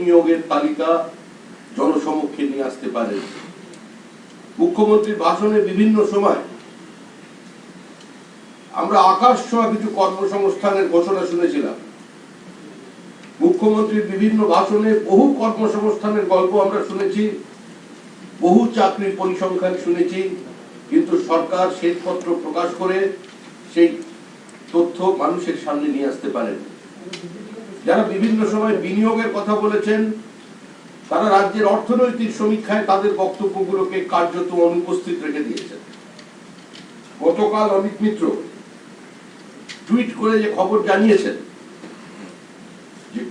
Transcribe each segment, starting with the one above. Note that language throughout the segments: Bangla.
বিনিয়োগের তালিকা জনসমক্ষে নিয়ে আসতে পারেন। মুখ্যমন্ত্রীর ভাষণে বিভিন্ন সময় আমরা আকাশ ছোঁয়া কিছু কর্মসংস্থানের ঘোষণা শুনেছিলাম। মুখ্যমন্ত্রীর বিভিন্ন ভাষণে বহু কর্মসংস্থানের গল্প আমরা শুনেছি, বহু চাকরির পরিসংখ্যান শুনেছি, কিন্তু সরকার শ্বেতপত্র প্রকাশ করে সেই তথ্য মানুষের সামনে নিয়ে আসতে পারেন। যারা বিভিন্ন সময় বিনিয়োগের কথা বলেছেন, তারা রাজ্যের অর্থনৈতিক সমীক্ষায় তাদের বক্তব্যগুলোকে কার্যত অনুপস্থিত রেখে দিয়েছেন। গতকাল অমিত মিত্র টুইট করে যে খবর জানিয়েছেন যে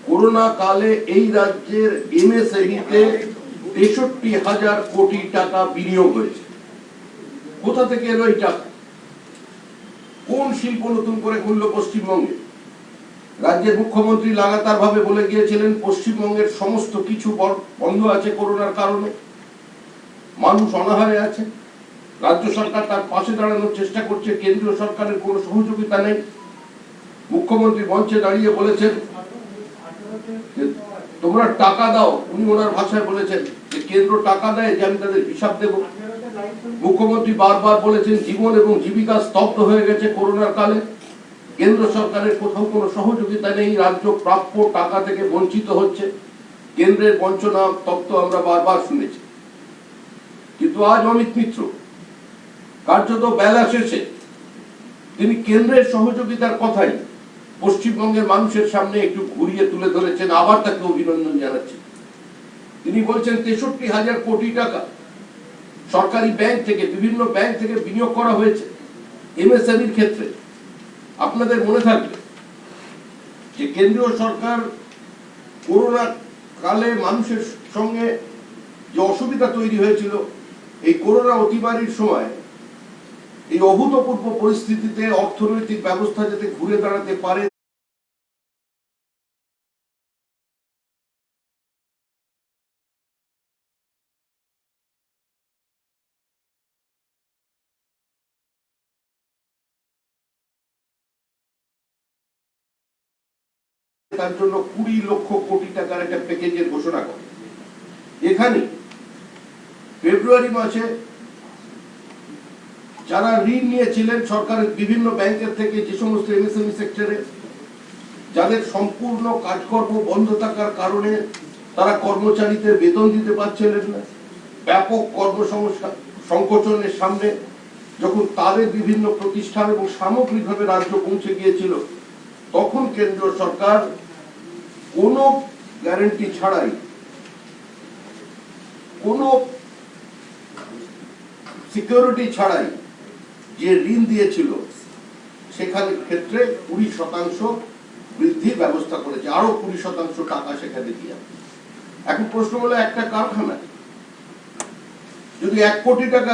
করোনা কালে এই রাজ্যের এমএসএমইতে ৬৩,০০০ কোটি টাকা বিনিয়োগ হয়েছে। কোথা থেকে এলো এই টাকা? কোন শিল্প নতুন করে খুললো পশ্চিমবঙ্গে? রাজ্যের মুখ্যমন্ত্রী লাগাতার ভাবে বলে গিয়েছিলেন পশ্চিমবঙ্গের সমস্ত কিছু বন্ধ আছে করোনার কারণে, মানুষ অনাহারে আছে, রাজ্য সরকার তার পাশে দাঁড়ানোর চেষ্টা করছে, কেন্দ্রীয় সরকারের কোনো সহযোগিতা নেই। মুখ্যমন্ত্রী মঞ্চে দাঁড়িয়ে বলেছেন যে তোমরা টাকা দাও, উনি ওনার ভাষায় বলেছেন যে কেন্দ্র টাকা দেয় যে আমি তাদের হিসাব দেব। মুখ্যমন্ত্রী বারবার বলেছেন জীবন এবং জীবিকা স্তব্ধ হয়ে গেছে করোনার কালে, কেন্দ্র সরকারের কোথাও কোনো সহযোগিতা নেই, রাজ্য প্রাপ্য টাকা থেকে বঞ্চিত হচ্ছে, কেন্দ্রের বঞ্চনা তত্ত্ব আমরা বারবার শুনেছি। কিন্তু আজ অমিত মিত্র কার্যত বেলা শেষে তিনি কেন্দ্রের সহযোগিতার কথাই পশ্চিমবঙ্গের মানুষের সামনে একটু ঘুরিয়ে তুলে ধরেছেন। আবার তাকে অভিনন্দন জানাচ্ছি। তিনি বলছেন ৬৩,০০০ কোটি টাকা সরকারি ব্যাংক থেকে, বিভিন্ন ব্যাংক থেকে বিনিয়োগ করা হয়েছে এমএসএমইর ক্ষেত্রে। আপনাদের মনে থাকবে যে কেন্দ্রীয় সরকার করোনা কালে মানুষের সঙ্গে যে অসুবিধা তৈরি হয়েছিল, এই করোনা অতিমারির সময় এই অভূতপূর্ব পরিস্থিতিতে অর্থনৈতিক ব্যবস্থা যাতে ঘুরে দাঁড়াতে পারে তার জন্য ২০ লক্ষ কোটি টাকার একটা প্যাকেজের ঘোষণা করে। এখানে ফেব্রুয়ারি মাসে যারা ঋণ নিয়েছিলেন সরকারের বিভিন্ন ব্যাংকের থেকে, যে সমস্ত এমএসএমই সেক্টরে যাদের সম্পূর্ণ কাজকর্ম বন্ধ থাকার কারণে তারা কর্মচারীদের বেতন দিতে পারছিলেন না, ব্যাপক কর্মসংস্থান সংকোচনের সামনে যখন তাদের বিভিন্ন প্রতিষ্ঠান এবং সামগ্রিকভাবে রাজ্য পৌঁছে গিয়েছিল, তখন কেন্দ্রীয় সরকার কোনো গ্যারান্টি ছাড়াই, কোনো সিকিউরিটি ছাড়াই যে ঋণ দিয়েছিল সেখানে ক্ষেত্রে ২০% বৃদ্ধির ব্যবস্থা করেছে, আরো ২০% টাকা সেখানে দিয়ে। এখন প্রশ্ন হলো, একটা কারখানা যদি ১ কোটি টাকা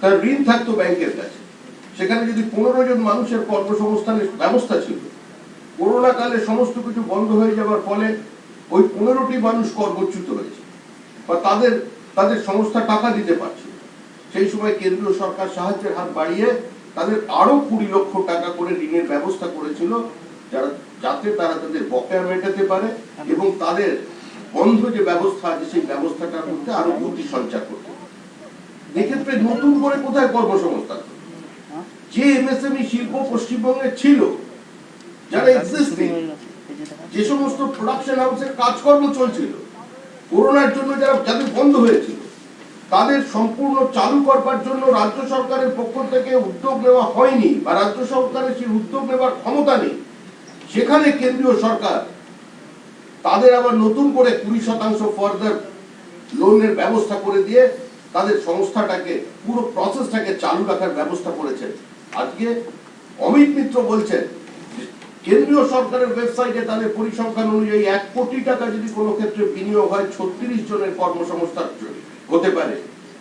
তার ঋণ থাকতো ব্যাংকের কাছে, সেখানে যদি ১৫ জন মানুষের কর্মসংস্থানের ব্যবস্থা ছিল, করোনা কালে সমস্ত কিছু বন্ধ হয়ে যাওয়ার ফলে ওই ১৫টি মানুষ কর্মচ্যুত হয়েছে বা তাদের সংস্থা টাকা দিতে পারছে। সেই সময় কেন্দ্রীয় সরকার সাহায্যের হাত বাড়িয়ে তাদের আরো ২০ লক্ষ টাকা করে ঋণের ব্যবস্থা করেছিল, যাতে তারা তাদের বকেয়া মেটাতে পারে এবং তাদের বন্ধ যে ব্যবস্থা আছে সেই ব্যবস্থাটার মধ্যে আরো গতি সঞ্চার করতে পারে। এক্ষেত্রে নতুন করে কোথায় কর্মসংস্থান? যে এমএসএমই শিল্প পশ্চিমবঙ্গে ছিল, যারা এক্সিস্টিং, যে সমস্ত প্রোডাকশন হাউসের কাজকর্ম চলছিল, করোনার জন্য যাদের বন্ধ হয়েছিল, তাদের সম্পূর্ণ চালু করবার জন্য রাজ্য সরকারের পক্ষ থেকে উদ্যোগ নেওয়া হয়নি বা রাজ্য সরকারের সেই উদ্যোগ নেওয়ার ক্ষমতা নেই। সেখানে কেন্দ্রীয় সরকার তাদের আবার নতুন করে ২০% ফার্দার লোনের ব্যবস্থা করে দিয়ে তাদের সংস্থাটাকে, পুরো প্রসেসটাকে চালু রাখার ব্যবস্থা করেছে। আজকে অমিত মিত্র বলছেন কেন্দ্রীয় সরকারের ওয়েবসাইটে তাদের পরিসংখ্যান অনুযায়ী ১ কোটি টাকা যদি কোনো ক্ষেত্রে বিনিয়োগ হয়, ৩৬ জনের কর্মসংস্থান হতে পারে।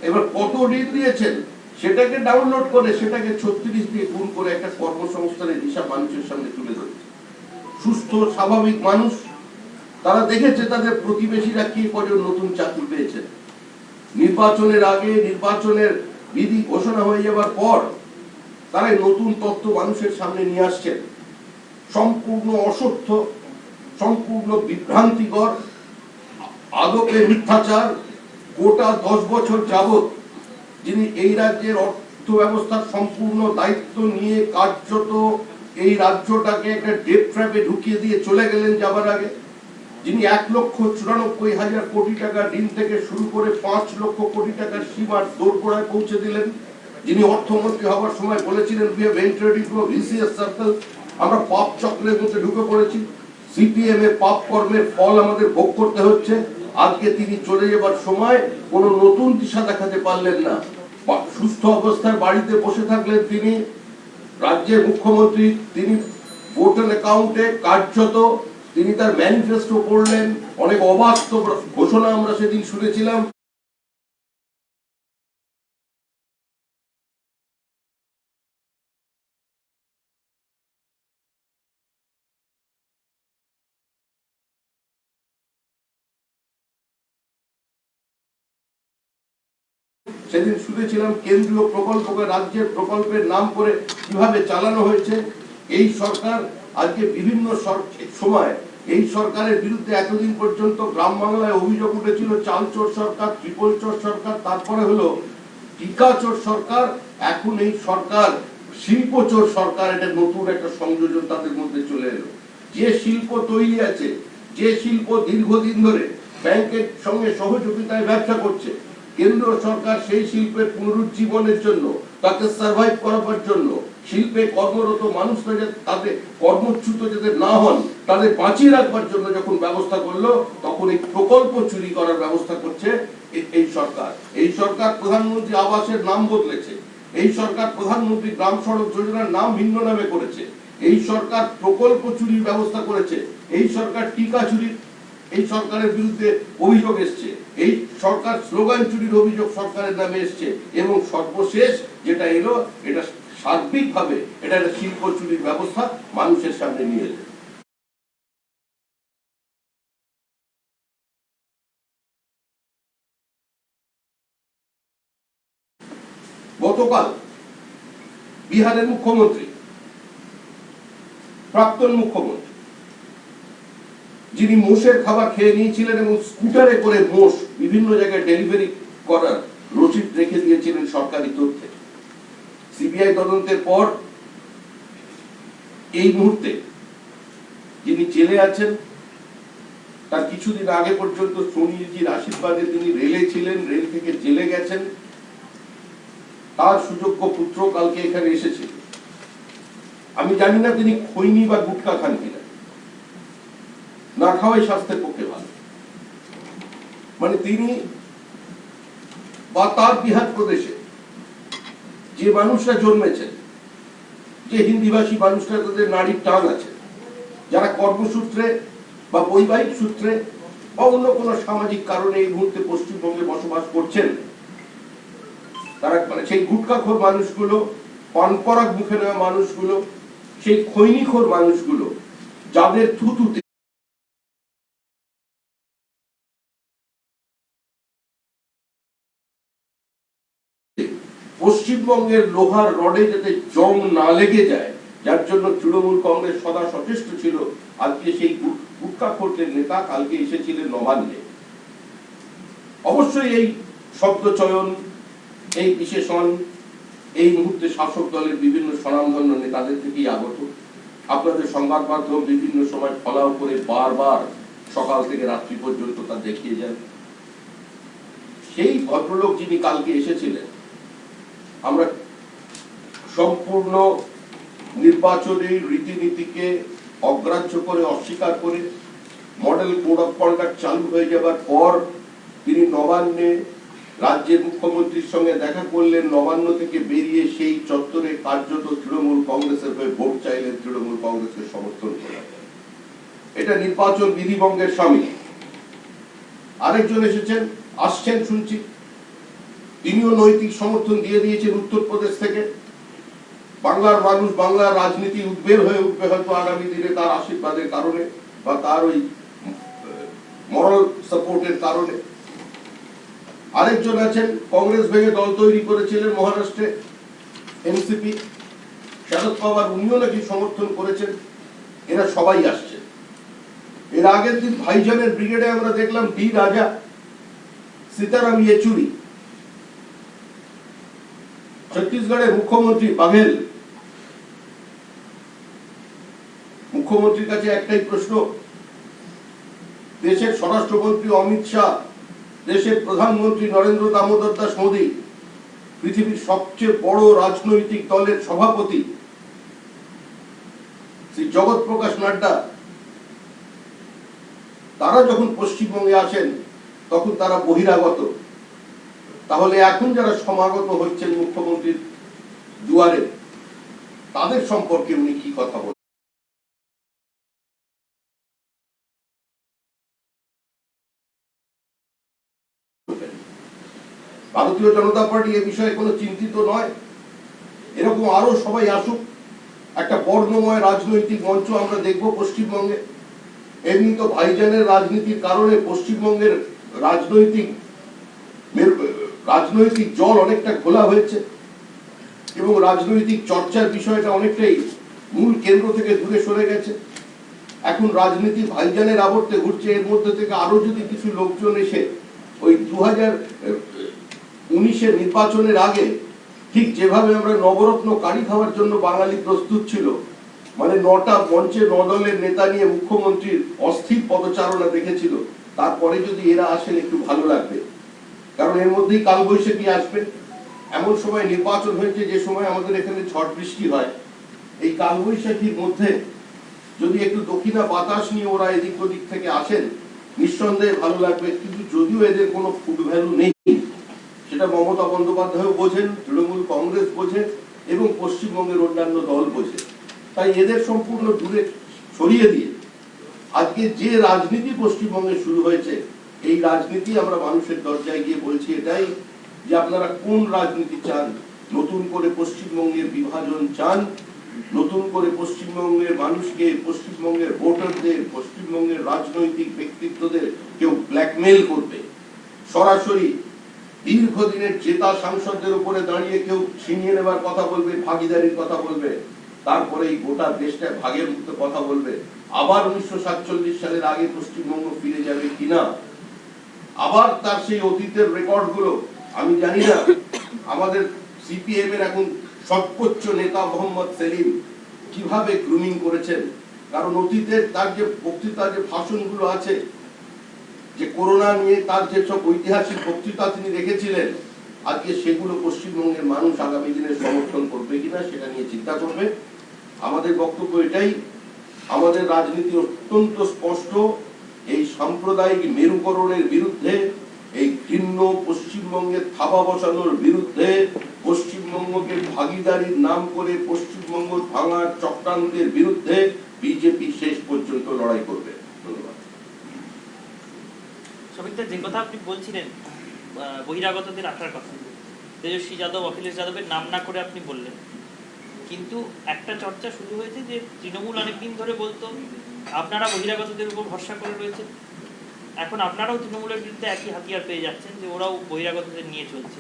এবার কত ঋণ দিয়েছেন সেটাকে ডাউনলোড করে সেটাকে ৩৬ দিয়ে গুণ করে একটা কর্মসংস্থানের হিসাব মানুষের সামনে তুলে ধরেছে। সুস্থ স্বাভাবিক মানুষ তারা দেখেছে তাদের প্রতিবেশীরা কি কজন নতুন চাকরি পেয়েছেন। নির্বাচনের আগে, নির্বাচনের বিধি ঘোষণা হয়ে যাওয়ার পর তারা নতুন তথ্য মানুষের সামনে নিয়ে আসছেন। সম্পূর্ণ অসত্য, সম্পূর্ণ বিভ্রান্তিকর আদপে মিথ্যাচার, গোটা 10 বছর যাবৎ যিনি এই রাজ্যের অর্থ ব্যবস্থার সম্পূর্ণ দায়িত্ব নিয়ে কার্যত এই রাজ্যটাকে একটা ডেপ ট্র্যাপে ঢুকিয়ে দিয়ে চলে গেলেন যাবার আগে, যিনি 1,94,000 কোটি টাকা ঋণ থেকে শুরু করে 5 লক্ষ কোটি টাকার সীমার দোরগোড়ায় পৌঁছে দিলেন, যিনি অর্থমন্ত্রী হওয়ার সময় বলেছিলেন we have entered into a vicious circle, আমরা পাপ চক্রের মধ্যে ঢুকে পড়েছি, সিপিএম এর পাপ কর্মের ফল আমাদের ভোগ করতে হচ্ছে। আজকে তিনি চলে যাবার সময় কোনো নতুন দিশা দেখাতে পারলেন না। সুস্থ অবস্থায় বাড়িতে বসে থাকলেন তিনি, রাজ্যের মুখ্যমন্ত্রী, তিনি ভোটার অ্যাকাউন্টে কার্যত তিনি তার ম্যানিফেস্টো পড়লেন, অনেক অবাস্তব ঘোষণা আমরা সেদিন শুনেছিলাম। সেদিন শুনেছিলাম কেন্দ্রীয় প্রকল্পকে রাজ্যের প্রকল্পের নাম করে কিভাবে চালানো হয়েছে। এই সরকার আজকে বিভিন্ন সময় এই সরকারের বিরুদ্ধে এতদিন পর্যন্ত গ্রাম বাংলায় অভিযোগ উঠেছিল চাল চোর সরকার, ট্রিপল চোর সরকার, তারপরে হলো টিকা চোর সরকার, এখন এই সরকার শিল্প চোর সরকার। এটা নতুন একটা সংযোজন তাদের মধ্যে চলে এলো। যে শিল্প তৈরি আছে, যে শিল্প দীর্ঘদিন ধরে ব্যাংকের সঙ্গে সহযোগিতায় ব্যবসা করছে, কেন্দ্র সরকার সেই শিল্পের পুনরুজ্জীবনের জন্য, তাকে সার্ভাইভ করাবার জন্য, শিল্পে কর্মরত মানুষরা যাতে তাদের কর্মচ্যুত যাতে না হন, তাদের বাঁচিয়ে রাখবার জন্য যখন ব্যবস্থা করলো, তখন এই প্রকল্প চুরি করার ব্যবস্থা করছে এই সরকার। এই সরকার প্রধানমন্ত্রী আবাসের নাম বদলেছে, এই সরকার প্রধানমন্ত্রী গ্রাম সড়ক যোজনার নাম ভিন্ন নামে করেছে, এই সরকার প্রকল্প চুরির ব্যবস্থা করেছে, এই সরকার টিকা চুরির, এই সরকারের বিরুদ্ধে অভিযোগ এসছে, এই সরকার স্লোগান চুরির অভিযোগ সরকারের নামে এসছে, এবং সর্বশেষ যেটা এলো, এটা সার্বিকভাবে এটা একটা শিল্প চুরির ব্যবস্থা মানুষের সামনে নিয়ে এলো। গতকাল বিহারের মুখ্যমন্ত্রী, প্রাক্তন মুখ্যমন্ত্রী, যিনি মোষের খাবার খেয়ে নিয়েছিলেন এবং স্কুটারে করে মোষ বিভিন্ন জায়গায় ডেলিভারি করার রসিদ রেখে দিয়েছিলেন সরকারি তথ্যে, সিবিআই তদন্তের পর এই মুহূর্তে যিনি জেলে আছেন, তার কিছুদিন আগে পর্যন্ত সোনিজির আশীর্বাদে তিনি রেলে ছিলেন, রেল থেকে জেলে গেছেন, তার সুযোগ্য পুত্র কালকে এখানে এসেছে। আমি জানি না তিনি খৈনি বা গুটকা খান কিনা, না খাওয়াই স্বাস্থ্যের পক্ষে ভালো। মানে তিনি বা তার বিহার প্রদেশে যে মানুষরা জন্মেছেন, যে হিন্দিভাষী মানুষরা, তাদের নারীর টান আছে, যারা কর্মসূত্রে বা বৈবাহিক সূত্রে বা অন্য কোনো সামাজিক কারণে এই মুহূর্তে পশ্চিমবঙ্গে বসবাস করছেন, তারা মানে সেই গুটখাখোর মানুষগুলো, পান পরাগ মুখে নেওয়া মানুষগুলো, সেই খৈনিখোর মানুষগুলো, যাদের থুতুতে পশ্চিমবঙ্গের লোহার রডে যাতে জং না লেগে যায়, যার জন্য তৃণমূল কংগ্রেস সদা সচেষ্ট ছিল। আজকে সেই গুটখাখোরদের নেতা কালকে এসেছিলেন নবান্নে। অবশ্যই এই শব্দ চয়ন, এই বিশেষণ এই মুহূর্তে শাসক দলের বিভিন্ন স্বনামধন্য নেতাদের থেকেই আগত। আপনাদের সংবাদ মাধ্যম বিভিন্ন সময় ফলাও করে বারবার সকাল থেকে রাত্রি পর্যন্ত তা দেখিয়ে যান। সেই ভদ্রলোক যিনি কালকে এসেছিলেন, আমরা সম্পূর্ণ নির্বাচনী রীতিনীতিকে অগ্রাহ্য করে, অস্বীকার করে, মডেল কোড অফ কন্ডাক্ট চালু হয়ে যাবার পর তিনি নবান্নে রাজ্যের মুখ্যমন্ত্রীর সঙ্গে দেখা করলেন, নবান্ন থেকে বেরিয়ে সেই চত্বরে কার্যত তৃণমূল কংগ্রেসের হয়ে ভোট চাইলেন, তৃণমূল কংগ্রেসকে সমর্থন করেন। এটা নির্বাচন বিধিভঙ্গের সামিল। আরেকজন এসেছেন, আসছেন শুনছি, তিনিও নৈতিক সমর্থন দিয়ে দিয়েছেন উত্তরপ্রদেশ থেকে। বাংলার মানুষ, বাংলার রাজনীতি উদ্বেল হয়ে উঠবে হয়তো আগামী দিনে তার আশীর্বাদের কারণে বা তার ওই মরাল সাপোর্টের কারণে। আরেকজন আছেন, কংগ্রেস ভেঙে দল তৈরি করেছিলেন মহারাষ্ট্রে এনসিপি, শরদ পাওয়ার, উনিও নাকি সমর্থন করেছেন। এরা সবাই আসছে। এর আগের দিন ভাইজানের ব্রিগেডে আমরা দেখলাম ডি রাজা সীতারাম ইয়েচুরি, ছত্তিশগড়ের মুখ্যমন্ত্রী বাঘেল। মুখ্যমন্ত্রীর কাছে একটাই প্রশ্ন, দেশের স্বরাষ্ট্রমন্ত্রী অমিত শাহ, দেশের প্রধানমন্ত্রী নরেন্দ্র দামোদর দাস মোদী, পৃথিবীর সবচেয়ে বড় রাজনৈতিক দলের সভাপতি শ্রী জগৎ প্রকাশ নাড্ডা, তারা যখন পশ্চিমবঙ্গে আসেন তখন তারা বহিরাগত। তাহলে এখন যারা সমাগত হচ্ছেন মুখ্যমন্ত্রীর দুয়ারে, তাদের সম্পর্কে উনি কি কথা বলেন? ভারতীয় জনতা পার্টি এ বিষয়ে কোনো চিন্তিত নয়। এরকম আরো সবাই আসুক, একটা বর্ণময় রাজনৈতিক মঞ্চ আমরা দেখব পশ্চিমবঙ্গে। এমনি তো ভাইজানের রাজনীতির কারণে পশ্চিমবঙ্গের রাজনৈতিক জল অনেকটা ঘোলা হয়েছে এবং রাজনৈতিক চর্চার বিষয়টা অনেকটাই মূল কেন্দ্র থেকে দূরে সরে গেছে। এখন রাজনীতি ভাইজানের আবর্তে ঘুরছে। এর মধ্যে থেকে আরো যদি কিছু লোকজন এসে ওই 2019-এর নির্বাচনের আগে ঠিক যেভাবে আমরা নবরত্ন কারি খাওয়ার জন্য বাঙালি প্রস্তুত ছিল, মানে 9টা মঞ্চে 9 দলের নেতা নিয়ে মুখ্যমন্ত্রীর অস্থির পদচারণা দেখেছিল, তারপরে যদি এরা আসেন একটু ভালো লাগবে। কারণ এর মধ্যেই কালবৈশাখী আসবে। এমন সময় নির্বাচন হয়েছে যে সময় আমাদের এখানে ঝড় বৃষ্টি হয়। এই কালবৈশাখীর মধ্যে যদি একটু দক্ষিণা বাতাস নিয়ে ওরা এদিক ওদিক থেকে আসেন, নিঃসন্দেহে ভালো লাগবে। কিন্তু যদিও এদের কোনো ফুড ভ্যালু নেই, সেটা মমতা বন্দ্যোপাধ্যায় বোঝেন, তৃণমূল কংগ্রেস বোঝে এবং পশ্চিমবঙ্গের অন্যান্য দল বোঝে। তাই এদের সম্পূর্ণ দূরে সরিয়ে দিয়ে আজকে যে রাজনীতি পশ্চিমবঙ্গে শুরু হয়েছে, এই রাজনীতি আমরা মানুষের দরজায় গিয়ে বলছি এটাই যে আপনারা কোন রাজনীতি চান। নতুন করে পশ্চিমবঙ্গের বিভাজন চান, নতুন করে পশ্চিমবঙ্গের মানুষকে, পশ্চিমবঙ্গের ভোটারদের, পশ্চিমবঙ্গের রাজনৈতিক ব্যক্তিত্বদের কেউ ব্ল্যাকমেল করবে, সরাসরি দীর্ঘদিনের জেতা সাংসদদের উপরে দাঁড়িয়ে কেউ ছিনিয়ে নেবার কথা বলবে, ভাগিদারির কথা বলবে, তারপরে এই গোটা দেশটা ভাগের মতো কথা বলবে। আবার 1947 সালের আগে পশ্চিমবঙ্গ ফিরে যাবে কিনা, আবার তার সেই অতীতের রেকর্ড গুলো আমি জানি না। আমাদের সিপিএম এর এখন সর্বোচ্চ নেতা মোহাম্মদ সেলিম কিভাবে গ্রুমিং করেছেন, কারণ অতীতের তার যে বক্তৃতা, যে ভাষণগুলো আছে, যে করোনা নিয়ে তার যে সব ঐতিহাসিক বক্তৃতা তিনি রেখেছিলেন, আজকে সেগুলো পশ্চিমবঙ্গের মানুষ আগামী দিনে সমর্থন করবে কিনা সেটা নিয়ে চিন্তা করবে। আমাদের বক্তব্য এটাই, আমাদের রাজনীতি অত্যন্ত স্পষ্ট। এই সাম্প্রদায়িক মেরুকরণের বিরুদ্ধে, এই ঘৃণ্য পশ্চিমবঙ্গের থাবা বসানোর বিরুদ্ধে, পশ্চিমবঙ্গকে ভাগিদারির নাম করে পশ্চিমবঙ্গ ভাঙার চক্রান্তের বিরুদ্ধে বিজেপি শেষ পর্যন্ত লড়াই করবে। ধন্যবাদ। সবিকদা, যে কথা আপনি বলছিলেন বহিরাগতদের আসার কথা, তেজস্বী যাদব, অখিলেশ যাদবের নাম না করে আপনি বললেন, কিন্তু একটা চর্চা শুরু হয়েছে যে তৃণমূল অনেকদিন ধরে বলতো আপনারা বহিরাগতদের উপর ভরসা করে রয়েছে, এখন আপনারাও তৃণমূলের বিরুদ্ধে একই হাতিয়ার পেয়ে যাচ্ছেন যে ওরাও বহিরাগতদের নিয়ে চলছে।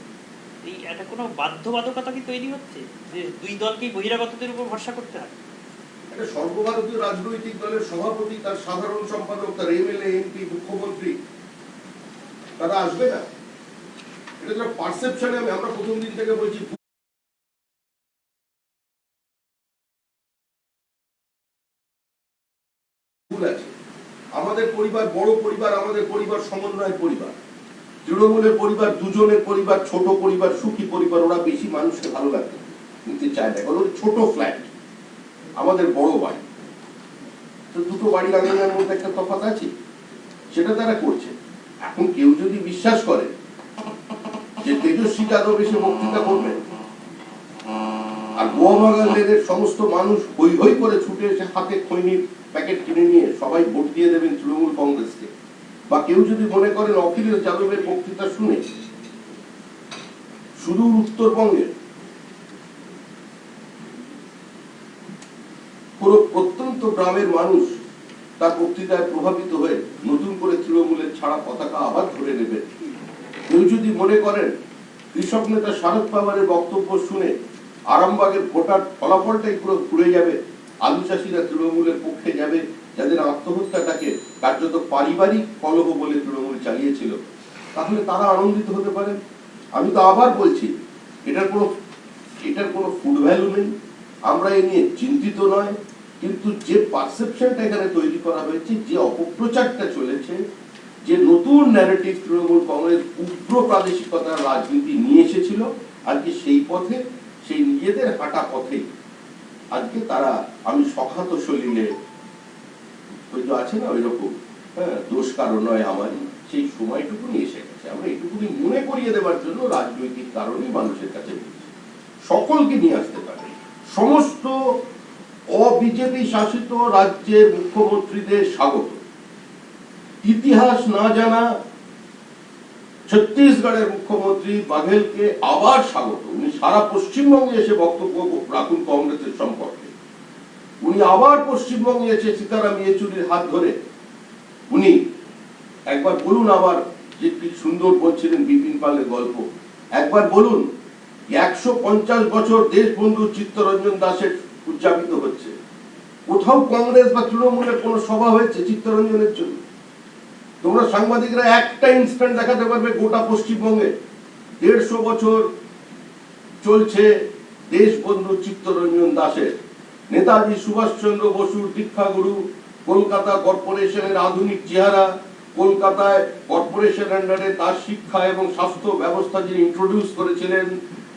এই একটা কোনো বাধ্যবাধকতা কি তৈরি হচ্ছে যে দুই দলকেই বহিরাগতদের উপর ভরসা করতে হয়? একটা সর্বভারতীয় রাজনৈতিক দলের সভাপতি, তার সাধারণ সম্পাদক, তার এমএলএ, এমপি, মুখ্যমন্ত্রী, তারা আসবে না? এটা তো পারসেপশনে আমরা প্রথম দিন থেকে বলছি ভুল আছে। আমাদের পরিবার বড় পরিবার, আমাদের পরিবার সমন্বয় পরিবার। তৃণমূলের পরিবার দুজনের পরিবার, ছোট পরিবার, সুখী পরিবার, ওরা বেশি মানুষকে ভালো লাগে নিতে চায় না, কারণ ছোট ফ্ল্যাট, আমাদের বড় বাড়ি। তো দুটো বাড়ি লাগানোর মধ্যে একটা তফাৎ আছে, সেটা তারা করছে। এখন কেউ যদি বিশ্বাস করে যে তেজস্বী যাদব এসে বক্তৃতা করবেন আর গোয়াবাগানের সমস্ত মানুষ হই হই করে ছুটে এসে হাতে খৈনির প্যাকেট কিনে নিয়ে সবাই ভোট দিয়ে দেবেন তৃণমূল কংগ্রেসকে, বা কেউ যদি মনে করেন অখিলেশ যাদবের বক্তৃতা শুনে শুধু উত্তরবঙ্গের কোন প্রত্যন্ত গ্রামের মানুষ তার বক্তৃতায় প্রভাবিত হয়ে নতুন করে তৃণমূলের ছাড়া পতাকা আবার ধরে নেবেন, কেউ যদি মনে করেন কৃষক নেতা শারদ পাওয়ারের বক্তব্য শুনে আরামবাগের ভোটার ফলাফলটাই পুরো ঘুরে যাবে, আলু চাষিরা তৃণমূলের পক্ষে যাবে, যাদের আত্মহত্যাটাকে কার্যত পারিবারিক কলহ বলে তৃণমূল চালিয়েছিল, তাহলে তারা আনন্দিত হতে পারেন। আমি তো আবার বলছি, এটার কোনো ফুড ভ্যালু নেই, আমরা এ নিয়ে চিন্তিত নয়, কিন্তু যে পারসেপশনটা এখানে তৈরি করা হয়েছে, যে অপপ্রচারটা চলেছে, যে নতুন ন্যারেটিভ তৃণমূল কংগ্রেস উগ্র প্রাদেশিকতার রাজনীতি নিয়ে এসেছিল, আজকে সেই পথে, সেই নিজেদের হাঁটা পথেই আজকে তারা, আমি সখাত সলিলে ওই যে আছে না ওই রকম, হ্যাঁ, দোষ কারণ নয় আমারই, সেই সময়টুকুনি এসে গেছে। আমরা এইটুকুনি মনে করিয়ে দেওয়ার জন্য রাজনৈতিক কারণেই মানুষের কাছে সকলকে নিয়ে আসতে পারে। সমস্ত অবিজেপি শাসিত রাজ্যের মুখ্যমন্ত্রীদের স্বাগত। ইতিহাস না জানা ছত্তিশগড়ের মুখ্যমন্ত্রী বাঘেলকে আবার স্বাগত। উনি সারা পশ্চিমবঙ্গে এসে বক্তব্য রাখুন কংগ্রেসের সম্পর্কে। উনি আবার পশ্চিমবঙ্গে এসে সীতারাম ইয়েচুরির হাত ধরে উনি একবার বলুন, আবার যে কি সুন্দর বলছিলেন বিপিন পালের গল্প, একবার বলুন 150 বছর দেশবন্ধু চিত্তরঞ্জন দাসের উদযাপিত হচ্ছে, কোথাও কংগ্রেস বা তৃণমূলের কোন সভা হয়েছে চিত্তরঞ্জনের জন্য? তোমরা সাংবাদিকরা একটা ইনস্ট্যান্ট দেখাতে পারবে গোটা পশ্চিমবঙ্গে 150 বছর চলছে দেশবন্ধু চিত্তরঞ্জন দাসের, নেতাজি সুভাষচন্দ্র বসুর দীক্ষাগুরু, কলকাতা কর্পোরেশনের আধুনিক চেহারা, কলকাতায় কর্পোরেশন আন্ডারে তার শিক্ষা এবং স্বাস্থ্য ব্যবস্থা যিনি ইন্ট্রোডিউস করেছিলেন,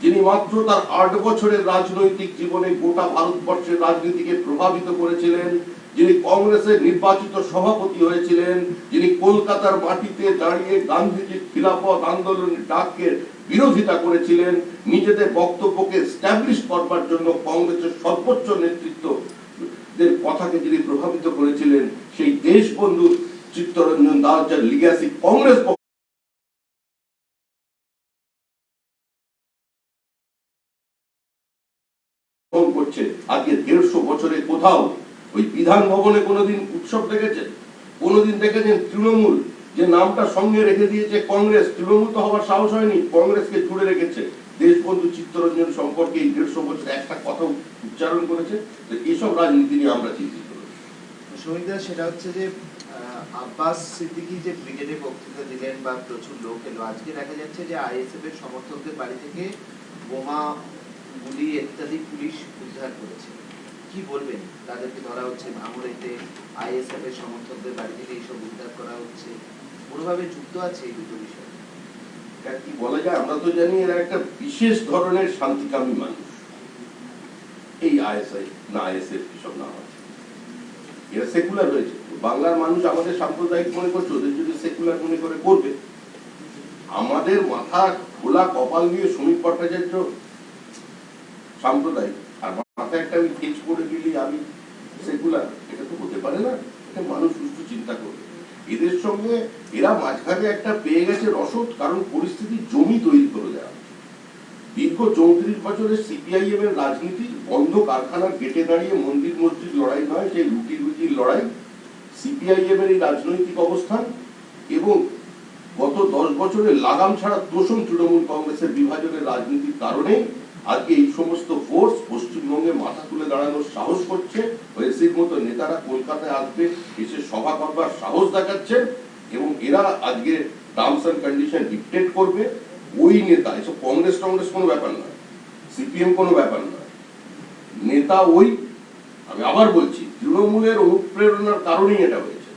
যিনি মাত্র তার 8 বছরের রাজনৈতিক জীবনে গোটা ভারতবর্ষের রাজনীতিকে প্রভাবিত করেছিলেন, যিনি কংগ্রেসের নির্বাচিত সভাপতি হয়েছিলেন, যিনি কলকাতার মাটিতে দাঁড়িয়ে গান্ধীজির খিলাফত আন্দোলনের ডাককে বিরোধিতা করেছিলেন, নিজেদের বক্তব্যকে এস্টাবলিশ করবার জন্য কংগ্রেসের সর্বোচ্চ নেতৃত্বদের কথাকে যিনি প্রভাবিত করেছিলেন, সেই দেশবন্ধু চিত্তরঞ্জন দাস, যার লিগ্যাসি কংগ্রেস করছে আজকে 150 বছরে। কোথাও ওই বিধান ভবনে কোনোদিন উৎসব দেখেছেন? কোনোদিন দেখেছেন তৃণমূল যে নামটা সঙ্গে রেখে দিয়েছে কংগ্রেস? তৃণমূল তো হওয়ার সাহস হয়নি, কংগ্রেসকে জুড়ে রেখেছে। দেশবন্ধু চিত্তরঞ্জন সম্পর্কে এই 150 বছরে একটা কথা উচ্চারণ করেছে। এসব রাজনীতি নিয়ে আমরা চিন্তিত। সুমিতা, সেটা হচ্ছে যে আব্বাস সিদ্দিকী যে ব্রিগেডে বক্তৃতা দিলেন বা প্রচুর লোক এলো, আজকে দেখা যাচ্ছে যে আইএসএফ এর সমর্থকদের বাড়ি থেকে বোমা, গুলি ইত্যাদি পুলিশ উদ্ধার করেছে। কি বলবেন? তাদেরকে ধরা হচ্ছে ভাঙড়েতে, আইএসএফ এর সমর্থকদের বাড়ি থেকে এইসব উদ্ধার করা হচ্ছে, কোনোভাবে যুক্ত আছে এই দুটো বিষয়? কি বলা যায়, আমরা তো জানি এরা একটা বিশেষ ধরনের শান্তিকামী মানুষ। এই আইএসআই না আইএসএফ কিসব না হয়, এরা সেকুলার হয়েছে। বাংলার মানুষ আমাদের সাম্প্রদায়িক মনে করছে, ওদের যদি সেকুলার মনে করে করবে। আমাদের মাথা খোলা কপাল নিয়ে শ্রমিক ভট্টাচার্য সাম্প্রদায়িক, আর মাথায় একটা আমি ফিক্স করে দিলি আমি সেকুলার, এটা তো হতে পারে না। এটা মানুষ সুস্থ চিন্তা করবে। এদের সঙ্গে এরা মাঝখানে একটা পেয়ে গেছে রসদ, কারণ পরিস্থিতি জমি তৈরি করে দেওয়া। দীর্ঘ 34 বছরের সিপিআইএম এর রাজনীতি বন্ধ কারখানার গেটে দাঁড়িয়ে মন্দির মসজিদ লড়াই নয়, সেই রুটি রুটির লড়াই। সিপিআইএম এর এই রাজনৈতিক অবস্থান এবং গত 10 বছরের লাগাম ছাড়া তোষণ তৃণমূল কংগ্রেসের বিভাজনের রাজনীতির কারণে আজকে এই সমস্ত ফোর্স পশ্চিমবঙ্গে মাথা তুলে দাঁড়ানোর সাহস করছে। ওয়েসির মতো নেতারা কলকাতায় আসবে, এসে সভা করবার সাহস দেখাচ্ছেন, এবং এরা আজকে টার্মস এন্ড কন্ডিশন ডিকটেট করবে। ওই নেতা, এসব কংগ্রেস কোনো ব্যাপার নয়, সিপিএম কোনো ব্যাপার নয়, নেতা ওই। আমি আবার বলছি, তৃণমূলের অনুপ্রেরণার কারণেই এটা হয়েছে।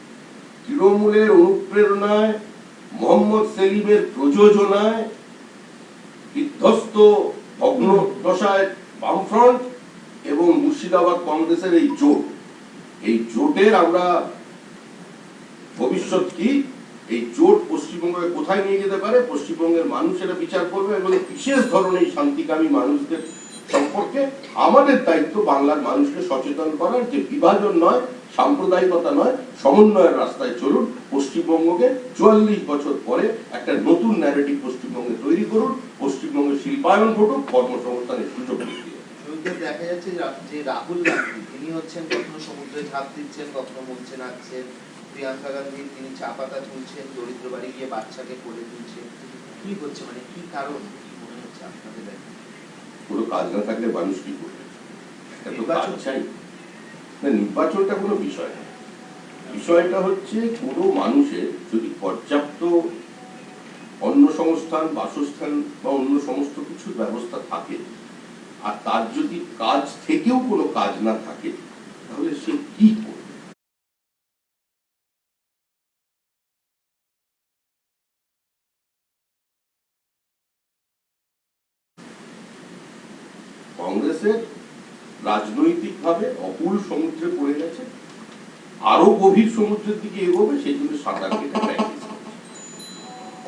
তৃণমূলের অনুপ্রেরণায়, মোহাম্মদ সেলিমের প্রযোজনায় বিধ্বস্ত ভগ্ন দশায় বামফ্রন্ট এবং মুর্শিদাবাদ কংগ্রেসের এই জোট, এই জোটের আমরা ভবিষ্যৎ কি, এই জোট পশ্চিমবঙ্গকে কোথায় নিয়ে যেতে পারে, পশ্চিমবঙ্গের মানুষেরা বিচার করবে। এবং বিশেষ ধরনের শান্তিকামী মানুষদের সম্পর্কে আমাদের দায়িত্ব বাংলার মানুষকে সচেতন করার, যে বিভাজন নয়, সাম্প্রদায়িকতা নয়, সমন্বয়ের রাস্তায় চলুন। পশ্চিমবঙ্গকে 44 বছর পরে একটা নতুন ন্যারেটিভ পশ্চিমবঙ্গে তৈরি করুন। পশ্চিমবঙ্গে শিল্পায়ন ঘটুক, কর্মসংস্থানের সুযোগ দিয়ে। দেখা যাচ্ছে যে রাহুল গান্ধী তিনি হচ্ছেন কখনো সমুদ্রে ঝাঁপ দিচ্ছেন, কখনো মঞ্চে নাচছেন। প্রিয়াঙ্কা গান্ধী তিনি চা পাতা তুলছেন, দরিদ্র বাড়ি গিয়ে বাচ্চাকে কোলে তুলছেন। কি হচ্ছে, মানে কি কারণ, কি মনে হচ্ছে আপনাদের? কোনো কাজ না থাকলে মানুষ কি করবে? নির্বাচন চাই না, নির্বাচনটা কোনো বিষয় না। বিষয়টা হচ্ছে কোনো মানুষের যদি পর্যাপ্ত কর্মসংস্থান, বাসস্থান বা অন্য সমস্ত কিছু ব্যবস্থা থাকে, আর তার যদি কাজ থেকেও কোনো কাজ না থাকে, তাহলে সে কি করবে? কংগ্রেসের রাজনৈতিকভাবে অকুল সমুদ্রে পড়ে গেছে, আরো গভীর সমুদ্রের দিকে এগোবে, সেই জন্য সাঁতার কেটে প্র্যাকটিস করছে।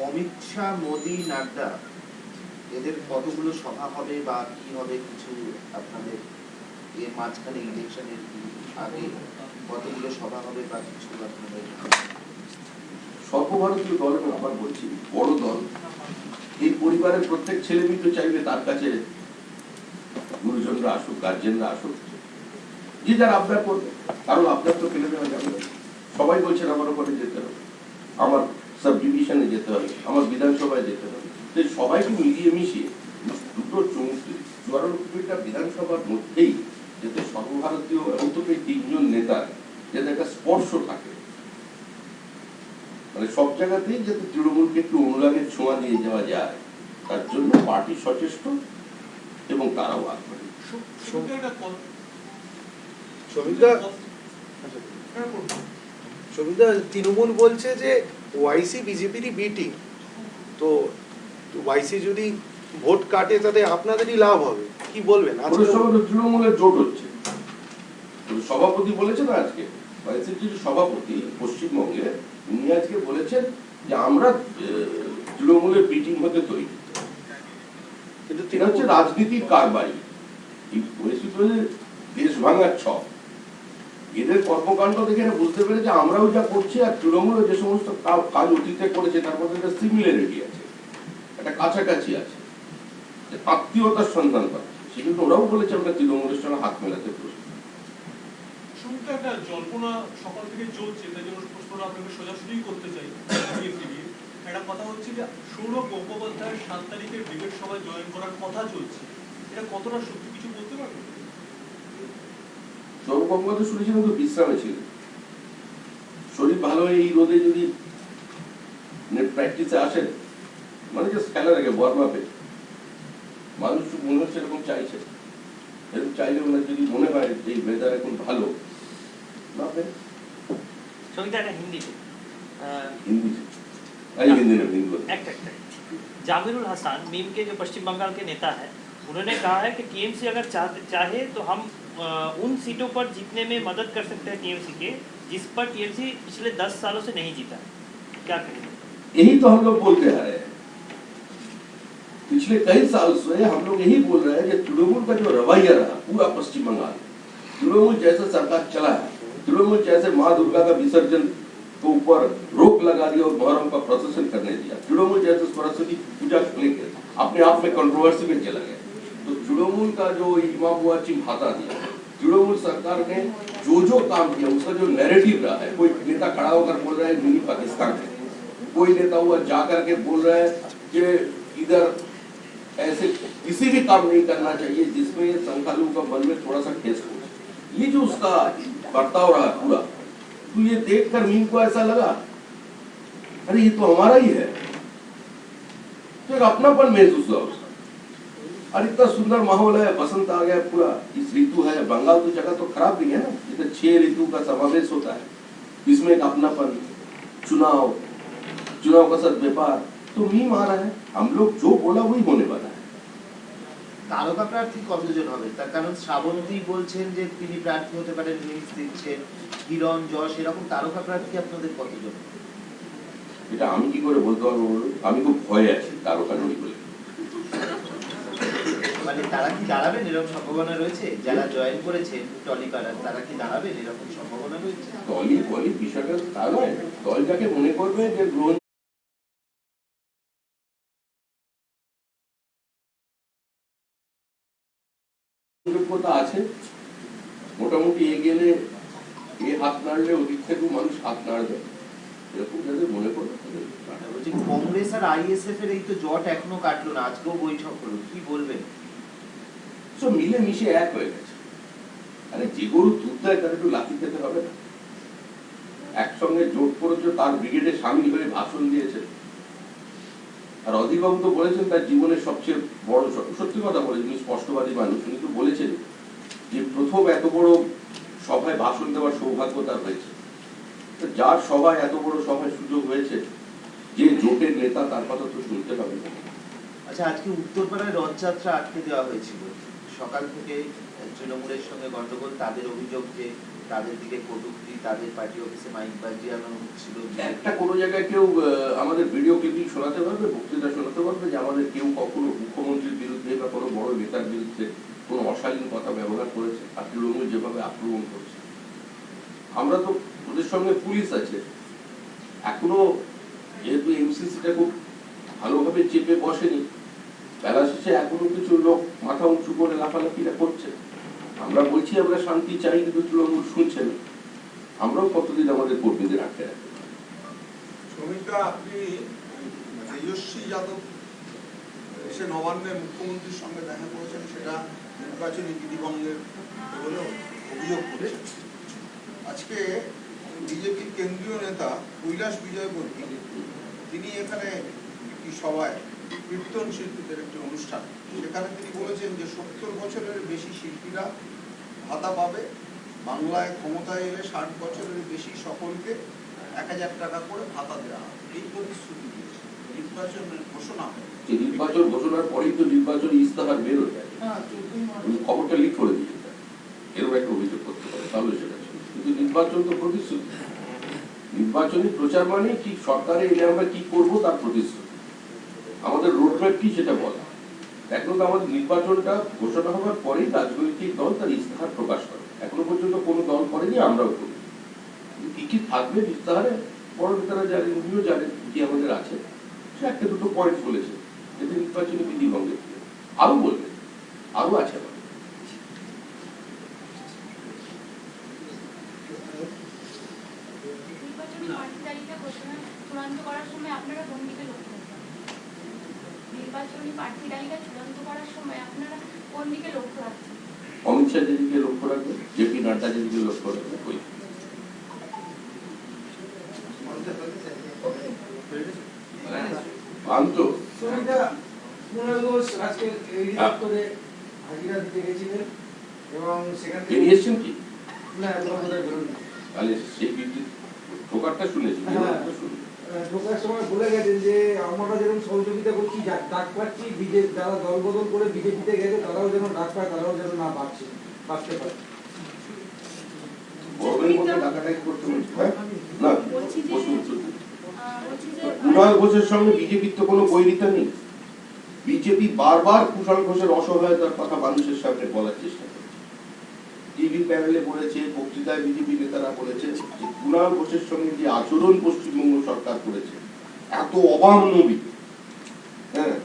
অমিত শাহ, মোদী, নাড্ডা এদের কতগুলো সভা হবে বা কি হবে কিছু আপনাদের এর মাঝখানে ইলেকশনের আগে কতগুলো সভা হবে বা কিছু আপনাদের? সর্বভারতীয় দল, আমি আবার বলছি, বড় দল, এই পরিবারের প্রত্যেক ছেলে মেয়ে তো চাইবে তার কাছে গুরুজনরা আসুক, গার্জেনরা আসুক, যে যার আবদার করবে। কারণ আবদার তো ফেলে দেওয়া যাবে না। সবাই বলছেন আমার ওপরে যেতে হবে, আমার সাব ডিভিশনে যেতে হবে, আমার বিধানসভায় যেতে হবে। তো সবাইকে মিলিয়ে মিশিয়ে দুটো 54টা বিধানসভার মধ্যেই যাতে সর্বভারতীয় অন্তত 3জন নেতার যাতে একটা স্পর্শ থাকে, মানে সব জায়গাতেই যাতে তৃণমূলকে একটু অনুরাগের ছোঁয়া দিয়ে যাওয়া যায়, তার জন্য পার্টি সচেষ্ট এবং তারাও আগ্রহী। সবিতা, তৃণমূল বলছে যে ওয়াইসি বিজেপিরই বি টিম, তো ওয়াইসি যদি ভোট কাটে তাতে আপনাদেরই লাভ হবে, কি বলবেন? আজকে তৃণমূলের জোট হচ্ছে, সভাপতি বলেছেন আজকে, ওয়াইসির সভাপতি পশ্চিমবঙ্গে, উনি আজকে বলেছেন যে আমরা তৃণমূলের বি টিম হতে তৈরি। কিন্তু এটা হচ্ছে রাজনীতির কারবারি, দেশ ভাঙার ছক। এদের কর্মকাণ্ড দেখে বুঝতে পেরেছে আমরাও যা করছি আর তৃণমূলও যে সমস্ত কাজ অতীতে করেছে তার মধ্যে একটা সিমিলারিটি আছে, একটা কাছাকাছি আছে, আত্মীয়তার সন্ধান পাচ্ছে। সেজন্য ওরাও বলেছে আমরা তৃণমূলের সঙ্গে হাত মেলাতে প্রস্তুত। শুনতে একটা জল্পনা সকাল থেকে চলছে, তাই জন্য প্রশ্নটা আপনাকে সোজাসুজি করতে চাই। একটা কথা হচ্ছে যে সৌরভ গঙ্গোপাধ্যায়ের 7 তারিখের ব্রিগেড সভায় জয়েন করার কথা চলছে, এটা কতটা সত্যি কিছু বলতে পারবেন? সৌরভ গঙ্গোপাধ্যায় শুনেছিলাম তো বিশ্রামে ছিলেন, শরীর ভালো হয়ে এই রোদে যদি প্র্যাকটিসে আসেন, মানে জাস্ট খেলার আগে ওয়ার্ম আপে, মানুষ মনে হচ্ছে এরকম চাইছে, এরকম চাইলে ওনার যদি মনে হয় যে এই ওয়েদার এখন ভালো না পেরে সঙ্গীতা একটা হিন্দি हिंदी से हिंदी में हिंदी बोल। जामिरुल हसन मीम के जो पश्चिम बंगाल के नेता है, उन्होंने कहा है कि टीएमसी अगर चाहे तो हम उन सीटों पर जीतने में मदद कर सकते हैं टीएमसी के, जिस पर टीएमसी पिछले 10 सालों से नहीं जीता। क्या कहेंगे? यही तो हम लोग बोलते आ रहे हैं, पिछले कई साल से हम लोग यही बोल रहे हैं कि तृणमूल का जो रवैया रहा पूरा पश्चिम बंगाल, तृणमूल जैसे सरकार चला है, तृणमूल जैसे माँ दुर्गा का विसर्जन को ऊपर रोक लगा दिया और मुहर्रम का प्रोसेसन करने दिया, तृणमूल जैसे सरस्वती पूजा लेके अपने आप में कंट्रोवर्सी में चला गया, तो तृणमूल का जो इमाम हुआ चिन्हाता दिया, तृणमूल सरकार ने जो काम किया उसका जो नैरेटिव रहा है, कोई नेता खड़ा होकर बोल रहा है मिनी पाकिस्तान है, कोई नेता हुआ जाकर के बोल रहा है कि इधर ऐसे किसी भी काम नहीं करना चाहिए जिसमें संख्यालु का मन में थोड़ा सा ठेस हो, ये जो उसका बर्ताव रहा पूरा, तो ये देखकर मीम को ऐसा लगा अरे ये तो हमारा ही है, तो एक अपनापन महसूस हुआ उसका। और इतना सुंदर माहौल है, बसंत आ गया पूरा, इस ऋतु है, बंगाल तो जगह तो खराब नहीं है ना, इधर 6 ऋतु का समावेश होता है, इसमें एक अपनापन, चुनाव का सदव्यवहार, तो मीम आ रहा है, हम लोग जो बोला वही होने वाला है। তারকা প্রার্থী কতজন হবে? তার কারণ শ্রাবন্তী বলছেন যে তিনি প্রার্থী হতে পারেন, নিউজ দিচ্ছেন, কিরণ, যশ, এরকম তারকা প্রার্থী আপনাদের কতজন? এটা আমি কি করে বলতে পারবো? আমি খুব ভয়ে আছি তারকা নই বলে। মানে তারা কি দাঁড়াবেন এরকম সম্ভাবনা রয়েছে? যারা জয়েন করেছেন টলিপাড়ার তারা কি দাঁড়াবেন এরকম সম্ভাবনা রয়েছে? দলই বিষয়টা তা নয়, দল যাকে মনে করবে যে গ্রহণ যোগ্যতা আছে, মোটামুটি এ গেলে এ হাত নাড়লে ওদিক থেকেও মানুষ হাত নাড়বে, এরকম যাদের মনে করবে। বলছি কংগ্রেস আর আইএসএফ এর এই তো জট এখনো কাটলো না, আজকেও বৈঠক হলো, কি বলবেন? সব মিলে মিশে এক হয়ে গেছে। আরে যে গরু দুধ দেয় তার একটু লাথি খেতে হবে না? একসঙ্গে জোট করেছে, তার ব্রিগেডে সামিল হয়ে ভাষণ দিয়েছে, আর অধীরবাবু তো বলেছেন তার জীবনের সবচেয়ে বড় সত্যি কথা বলেছেন, উনি স্পষ্টবাদী মানুষ, উনি তো বলেছেন যে প্রথম এত বড় সভায় ভাষণ দেওয়ার সৌভাগ্য তার হয়েছে। তো যার সভায় এত বড় সভায় সুযোগ হয়েছে, যে জোটের নেতা, তার কথা তো শুনতে হবে। আচ্ছা, আজকে উত্তরপাড়ায় রথযাত্রা আটকে দেওয়া হয়েছিল, সকাল থেকে তৃণমূলের সঙ্গে গন্ডগোল, তাদের অভিযোগ যে তাদের দিকে কটূক্তি, তাদের পার্টি অফিসে মাইক বাজিয়ানো হচ্ছিল। একটা কোনো জায়গায় কেউ আমাদের ভিডিও ক্লিপিং শোনাতে পারবে, বক্তৃতা শোনাতে পারবে যে আমাদের কেউ কখনো মুখ্যমন্ত্রীর বিরুদ্ধে বা কোনো বড় নেতার বিরুদ্ধে কোনো অশালীন কথা ব্যবহার করেছে, আর তৃণমূল যেভাবে আক্রমণ করছে। আমরা তো ওদের সঙ্গে পুলিশ আছে, এখনো যেহেতু এমসিসিটা খুব ভালোভাবে চেপে বসেনি, বেলা শেষে এখনো কিছু লোক মাথা উঁচু করে লাফালাফিরা করছে। আমরা বলছি আমরা শান্তি চাই, কিন্তু তৃণমূল শুনছে না। আমরাও কতদিন আমাদের কর্মীদের আটকে রাখবো? শ্রমিকরা, আপনি তেজস্বী যাদব এসে নবান্নের মুখ্যমন্ত্রীর সঙ্গে দেখা করেছেন, সেটা নির্বাচনী বিধিভঙ্গের বলে অভিযোগ করেছেন। আজকে বিজেপির কেন্দ্রীয় নেতা কৈলাস বিজয়বর্গী তিনি এখানে একটি সভায় কীর্তন শিল্পীদের একটি অনুষ্ঠান, সেখানে তিনি বলেছেন যে 70 বছরের বেশি শিল্পীরা ভাতা পাবে, বাংলায় ক্ষমতায় এলে 60 বছরের বেশি সকলকে 1000 টাকা করে ভাতা দেওয়া হবে। এই প্রতিশ্রুতি দিয়েছে, নির্বাচনের ঘোষণা হয়। নির্বাচন ঘোষণার পরেই তো নির্বাচনী ইস্তাহার বের হয়ে যায়, খবরটা লিক করে দিয়ে যায়, এরকম একটা অভিযোগ করতে পারে, তাহলে সেটা ছিল। কিন্তু নির্বাচন তো প্রতিশ্রুতি, নির্বাচনী প্রচার মানে কি, সরকারে এলে আমরা কি করবো তার প্রতিশ্রুতি, আমাদের রোডম্যাপ কি সেটা বলা। এখন তো আমাদের নির্বাচনটা ঘোষণা হওয়ার পরেই রাজনৈতিক দল তার ইস্তাহার প্রকাশ করে, এখনো পর্যন্ত কোনো দল করেনি, আমরাও করি। কি কি থাকবে ইস্তাহারে বড় নেতারা জানেন, উনিও জানেন কি আমাদের আছে। সে একটা দুটো পয়েন্ট বলেছে, এতে নির্বাচনী বিধি ভঙ্গে আরো বলবে, আরো আছে আমাদের। নির্বাচনী প্রার্থী তালিকা ঘোষণা চূড়ান্ত করার সময় আপনারা কোন দিকে লক্ষ্য রাখবেন? নির্বাচনী প্রার্থী তালিকা চূড়ান্ত করার সময় আপনারা কোন দিকে লক্ষ্য রাখছেন? অমিত শাহ যেদিকে লক্ষ্য রাখবে, জেপি নাড্ডা যেদিকে লক্ষ্য রাখবে, ওই আনতো। বেরিয়ে এসছেন কি? তাহলে সেই ঠোকারটা শুনেছি, ঢোকার সময় বলে গেছেন যে আমরা যেরকম সহযোগিতা করছি, ডাক পাচ্ছি, যারা দল বদল করে বিজেপিতে গেছে তারাও যেন ডাক পায়, তারাও যেন না বাঁচতে পারে। গরমের মধ্যে ডাকাডাকি করতে বলছি, হ্যাঁ না কুণাল ঘোষের সঙ্গে বিজেপির তো কোনো বৈরিতা নেই। বিজেপি বারবার কুণাল ঘোষের অসহায়তার কথা মানুষের সামনে বলার চেষ্টা করছে, টিভি প্যানেলে বলেছে, বক্তৃতায় বিজেপি নেতারা বলেছে যে কুণাল ঘোষের সঙ্গে যে আচরণ পশ্চিমবঙ্গ সরকার করেছে এত অমানবিক, হ্যাঁ,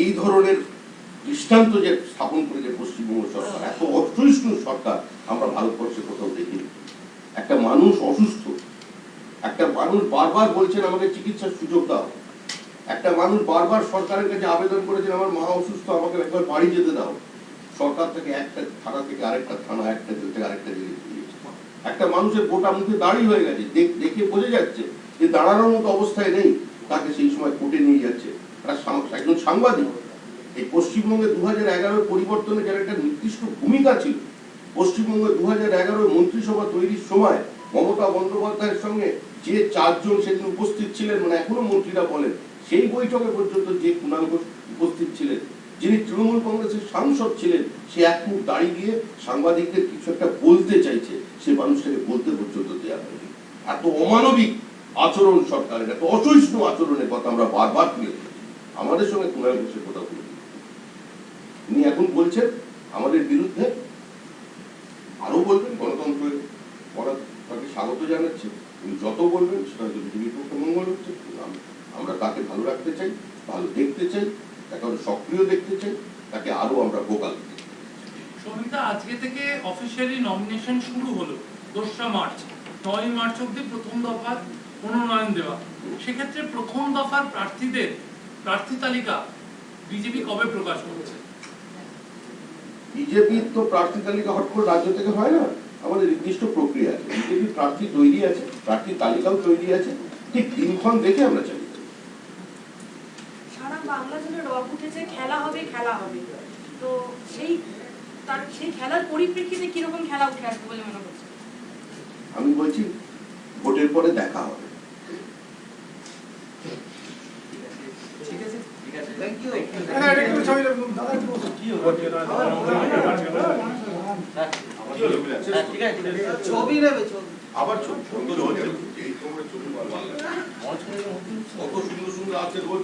এই ধরনের দৃষ্টান্ত যে স্থাপন করেছে পশ্চিমবঙ্গ সরকার, এত অসহিষ্ণু সরকার আমরা ভারতবর্ষে কোথাও দেখিনি। একটা মানুষ অসুস্থ, একটা মানুষ বারবার বলছেন আমাকে চিকিৎসার সুযোগ দাও, একটা মানুষ বারবার সরকারের কাছে আবেদন করেছেন আমার মা অসুস্থ, আমাকে একবার বাড়ি যেতে দাও, সরকার থেকে একটা থানা থেকে আরেকটা থানা, একটা জেল থেকে আরেকটা জেলে দিয়েছে। একটা মানুষের গোটা মুখে দাঁড়িয়ে হয়ে গেছে, দেখে বোঝা যাচ্ছে যে দাঁড়ানোর মতো অবস্থায় নেই, তাকে সেই সময় কোর্টে নিয়ে যাচ্ছে একজন সাংবাদিক। এই পশ্চিমবঙ্গে 2011 পরিবর্তনে যার একটা নির্দিষ্ট ভূমিকা ছিল, পশ্চিমবঙ্গে 2011 মন্ত্রিসভা তৈরির সময় মমতা বন্দ্যোপাধ্যায়ের সঙ্গে যে 4 জন সেদিন উপস্থিত ছিলেন, মানে এখনো মন্ত্রীরা বলেন, সেই বৈঠকে পর্যন্ত যে কুণাল ঘোষ উপস্থিত ছিলেন, যিনি তৃণমূল কংগ্রেসের সাংসদ ছিলেন, সে এক মুখ দাঁড়িয়ে গিয়ে সাংবাদিকদের কিছু একটা বলতে চাইছে, সে মানুষটাকে বলতে পর্যন্ত দেওয়া হয়নি। এত অমানবিক আচরণ সরকারের, এত অসহিষ্ণু আচরণের কথা আমরা বারবার তুলে ধরেছি। আমাদের সঙ্গে কুণাল ঘোষের কথা বলি, উনি এখন বলছেন আমাদের বিরুদ্ধে, আরো বলবেন, গণতন্ত্রের তাকে স্বাগত জানাচ্ছে, উনি যত বলবেন সেটা হয়তো পৃথিবীর পক্ষে মঙ্গল হচ্ছে। আমরা তাকে ভালো রাখতে চাই, ভালো দেখতে চাই, তাকে আরো সক্রিয় দেখতে চাই, তাকে আরো আমরা ভোকাল। সমিতা, আজকে থেকে অফিসিয়ালি নমিনেশন শুরু হলো 2রা মার্চ, 9 মার্চ অব্দি প্রথম দফার মনোনয়ন দেওয়া। সেক্ষেত্রে প্রথম দফার প্রার্থীদের প্রার্থী তালিকা বিজেপি কবে প্রকাশ করছে? বিজেপির তো প্রার্থী তালিকা হট করে রাজ্য থেকে হয় না, আমাদের নির্দিষ্ট প্রক্রিয়া আছে। বিজেপির প্রার্থী তৈরি আছে, প্রার্থী তালিকাও তৈরি আছে, ঠিক দিনক্ষণ দেখে আমরা চাই। সারা টক উঠেছে খেলা হবে তো সেই খেলার পরিপ্রেক্ষিতে কিরকম খেলা উঠে আসবে বলে মনে করছে? আমি বলছি ভোটের পরে দেখা হবে। Thank you. ছবি নেবে ছবি। আবার ছবি সুন্দর হচ্ছে, এই তোমরা ছবি ভালো লাগে। কত সুন্দর সুন্দর আছে রোজ